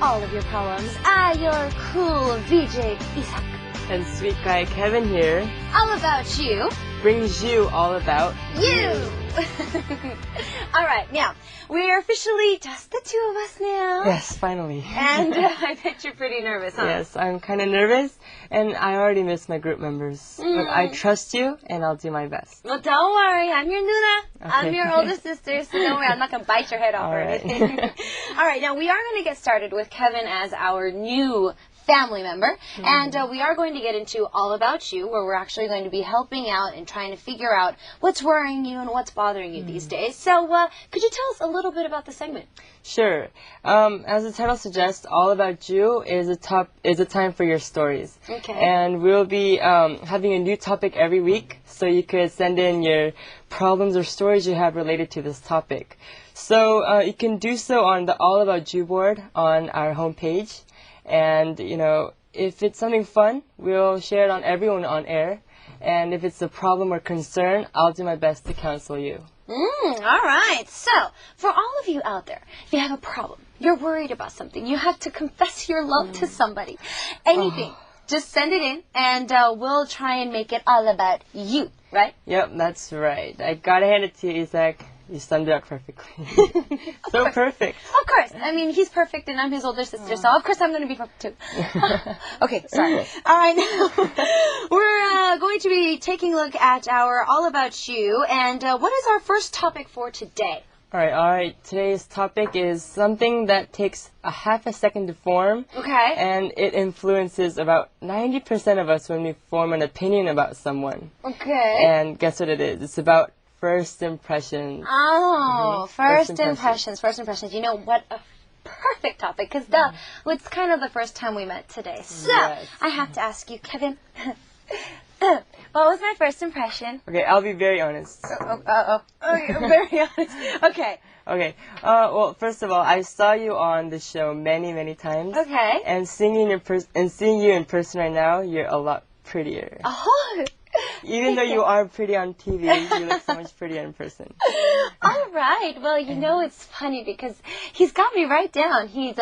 all of your problems. Your cool VJ Isak. And sweet guy Kevin here All about you. brings you all about You! Alright, now, we're officially just the two of us now. Yes, finally. And I bet you're pretty nervous, huh? Yes, I'm kind of nervous, and I already miss my group members. But I trust you, and I'll do my best. Well, don't worry. I'm your Nuna. I'm Okay. your older sister, so don't worry. I'm not going to bite your head off or All right. anything. Alright, now we are going to get started with Kevin as our new family member, and we are going to get into All About You, where we're actually going to be helping out and trying to figure out what's worrying you and what's bothering you these days. So, could you tell us a little bit about the segment? Sure. As the title suggests, All About You is a time for your stories. Okay. And we'll be having a new topic every week, so you could send in your problems or stories you have related to this topic. So you can do so on the All About You board on our homepage. And, you know, if it's something fun, we'll share it on everyone on air. And if it's a problem or concern, I'll do my best to counsel you. All right. So, for all of you out there, if you have a problem, you're worried about something, you have to confess your love to somebody, anything, just send it in, and we'll try and make it all about you, right? Yep, that's right. I gotta hand it to you, Isaac. You summed it up perfectly. So perfect. Of course. I mean, he's perfect, and I'm his older sister, so of course I'm going to be perfect too. Okay, sorry. All right, now we're going to be taking a look at our All About You, and what is our first topic for today? All right. Today's topic is something that takes a half a second to form. Okay. And it influences about 90% of us when we form an opinion about someone. Okay. And guess what it is? It's about first impressions. Oh, first First impressions. impressions. You know, what a perfect topic, because it's kind of the first time we met today. So, Yes. I have to ask you, Kevin, what was my first impression? Okay, I'll be very honest. Oh, you're very honest. Okay. Okay. Well, first of all, I saw you on the show many, many times. Okay. And seeing you in person right now, you're a lot prettier. Oh. Even though you are pretty on TV, you look so much prettier in person. All right. Well, you know, it's funny because he's got me right down. He's,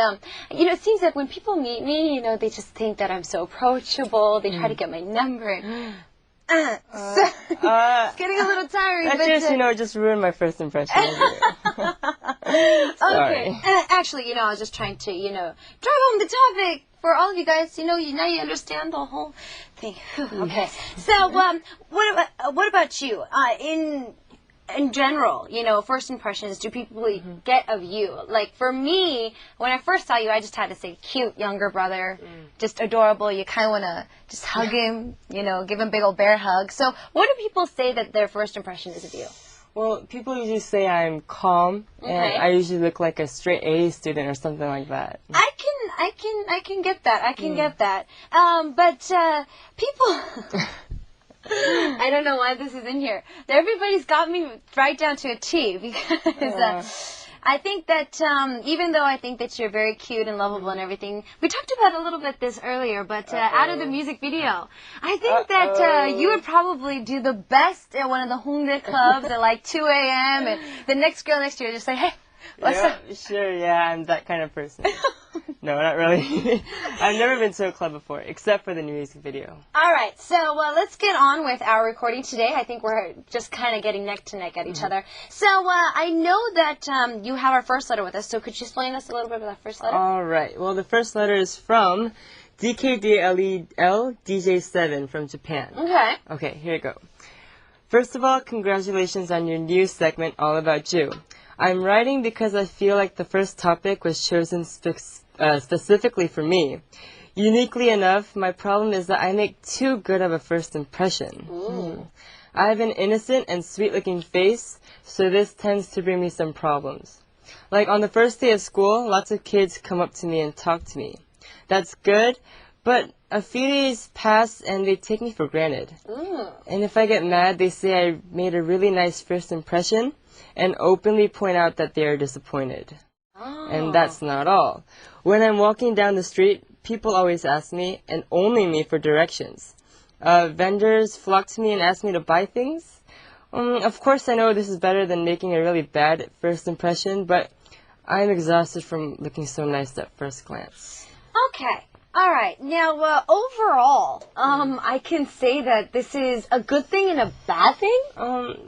you know, it seems like when people meet me, you know, they just think that I'm so approachable. They try to get my number. It's getting a little tiring. That but, just, just ruined my first impression of you. Sorry. Okay. Actually, you know, I was just trying to, you know, drive home the topic for all of you guys. You know, now you understand the whole thing. Okay. So, what about you? In general, you know, first impressions, do people get of you? Like, for me, when I first saw you, I just had to say cute younger brother, just adorable. You kind of want to just hug him, you know, give him a big old bear hug. So what do people say that their first impression is of you? Well, people usually say I'm calm, and I usually look like a straight A student or something like that. I can get that. I can get that. But people... I don't know why this is in here. Everybody's got me right down to a T because I think that even though I think that you're very cute and lovable and everything, we talked about a little bit this earlier, but out of the music video, I think that you would probably do the best at one of the Hongdae clubs at like 2 a.m. and the next girl next to you just say, hey, what's up? Sure, I'm that kind of person. No, not really. I've never been to a club before, except for the music video. All right, so let's get on with our recording today. I think we're just kind of getting neck to neck at each other. So I know that you have our first letter with us, so could you explain us a little bit about that first letter? All right. Well, the first letter is from DKDLEL DJ7 from Japan. Okay. Okay, here you go. First of all, congratulations on your new segment, All About You. I'm writing because I feel like the first topic was chosen specifically for me. Uniquely enough, my problem is that I make too good of a first impression. I have an innocent and sweet-looking face, so this tends to bring me some problems. Like on the first day of school, lots of kids come up to me and talk to me. That's good, but a few days pass and they take me for granted. And if I get mad, they say I made a really nice first impression and openly point out that they are disappointed. And that's not all. When I'm walking down the street, people always ask me, and only me, for directions. Vendors flock to me and ask me to buy things. Of course, I know this is better than making a really bad first impression, but I'm exhausted from looking so nice at first glance. Okay. All right. Now, overall, I can say that this is a good thing and a bad thing.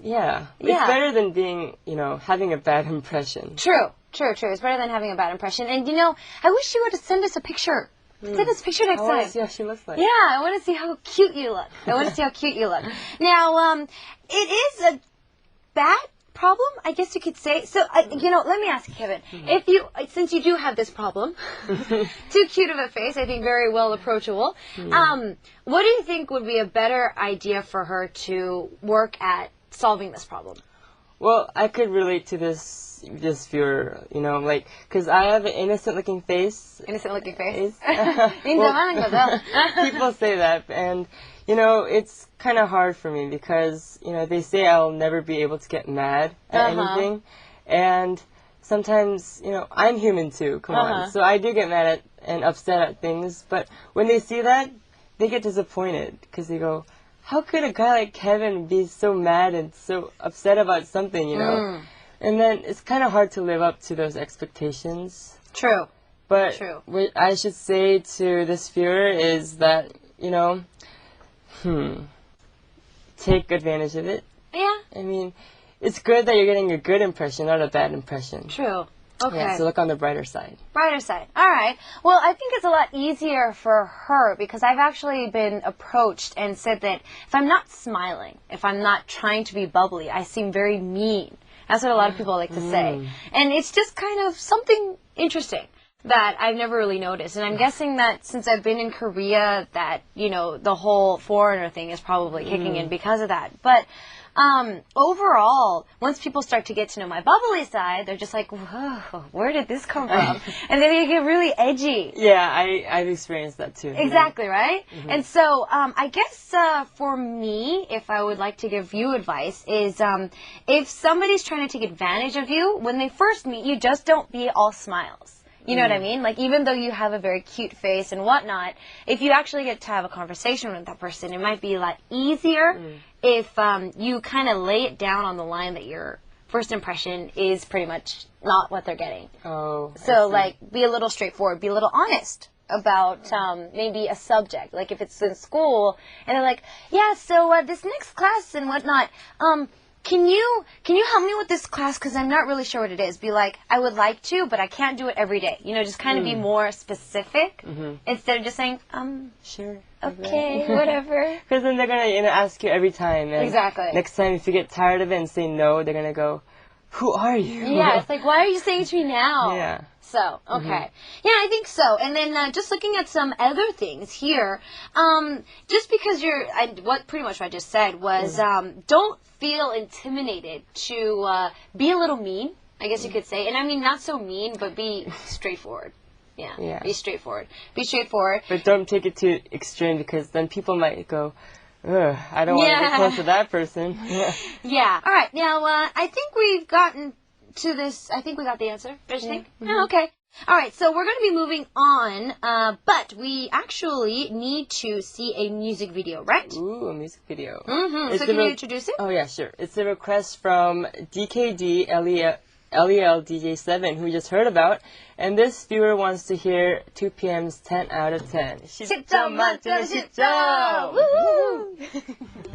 Yeah. Yeah. It's better than being, having a bad impression. True. It's better than having a bad impression. And, I wish you would send us a picture. Send us a picture next I time. want to see how she looks like. Yeah, I want to see how cute you look. Now, it is a bad problem, I guess you could say. So, let me ask you, Kevin. Since you do have this problem, too cute of a face, I think very well approachable. What do you think would be a better idea for her to work at solving this problem? Well, I could relate to this viewer, because I have an innocent-looking face. Innocent-looking face? Well, people say that, and, it's kind of hard for me because, they say I'll never be able to get mad at anything, and sometimes, I'm human too, come on, so I do get mad at and upset at things, but when they see that, they get disappointed, because they go, how could a guy like Kevin be so mad and so upset about something, And then it's kind of hard to live up to those expectations. True. But what I should say to this viewer is that, take advantage of it. Yeah. I mean, it's good that you're getting a good impression, not a bad impression. True. Okay. Yeah, so look on the brighter side. Brighter side. All right. Well, I think it's a lot easier for her because I've actually been approached and said that if I'm not smiling, if I'm not trying to be bubbly, I seem very mean. That's what a lot of people like to say. And it's just kind of something interesting that I've never really noticed. And I'm guessing that since I've been in Korea that, the whole foreigner thing is probably kicking in because of that. But overall, once people start to get to know my bubbly side, they're just like, whoa, where did this come from? And then they get really edgy. Yeah, I've experienced that too. Exactly, right? And so I guess for me, if I would like to give you advice, is if somebody's trying to take advantage of you, when they first meet you, just don't be all smiles. You know what I mean? Like, even though you have a very cute face and whatnot, if you actually get to have a conversation with that person, it might be a lot easier if you kind of lay it down on the line that your first impression is pretty much not what they're getting. Oh, so, be a little straightforward, be a little honest about maybe a subject. Like, if it's in school, and they're like, yeah, so this next class and whatnot, Can you help me with this class because I'm not really sure what it is? Be like, I would like to, but I can't do it every day. Just kind of be more specific instead of just saying, sure, okay, whatever. Because then they're gonna ask you every time. And exactly. Next time, if you get tired of it and say no, they're gonna go, who are you? Yeah, it's like, why are you saying it to me now? Yeah. So, okay. Yeah, I think so. And then just looking at some other things here, just because pretty much what I just said was, don't feel intimidated to be a little mean, I guess you could say. And I mean, not so mean, but be straightforward. Yeah. Be straightforward. But don't take it to extreme because then people might go, ugh, I don't want to get close to that person. Yeah. All right. Now, I think we've gotten to this. I think we got the answer. Don't you think? Oh, okay. All right. So we're going to be moving on, but we actually need to see a music video, right? Ooh, a music video. So can you introduce it? Oh, yeah, sure. It's a request from DKD LEL DJ7, who we just heard about. And this viewer wants to hear 2PM's 10 out of 10. 10점 만점에 10점! Woo!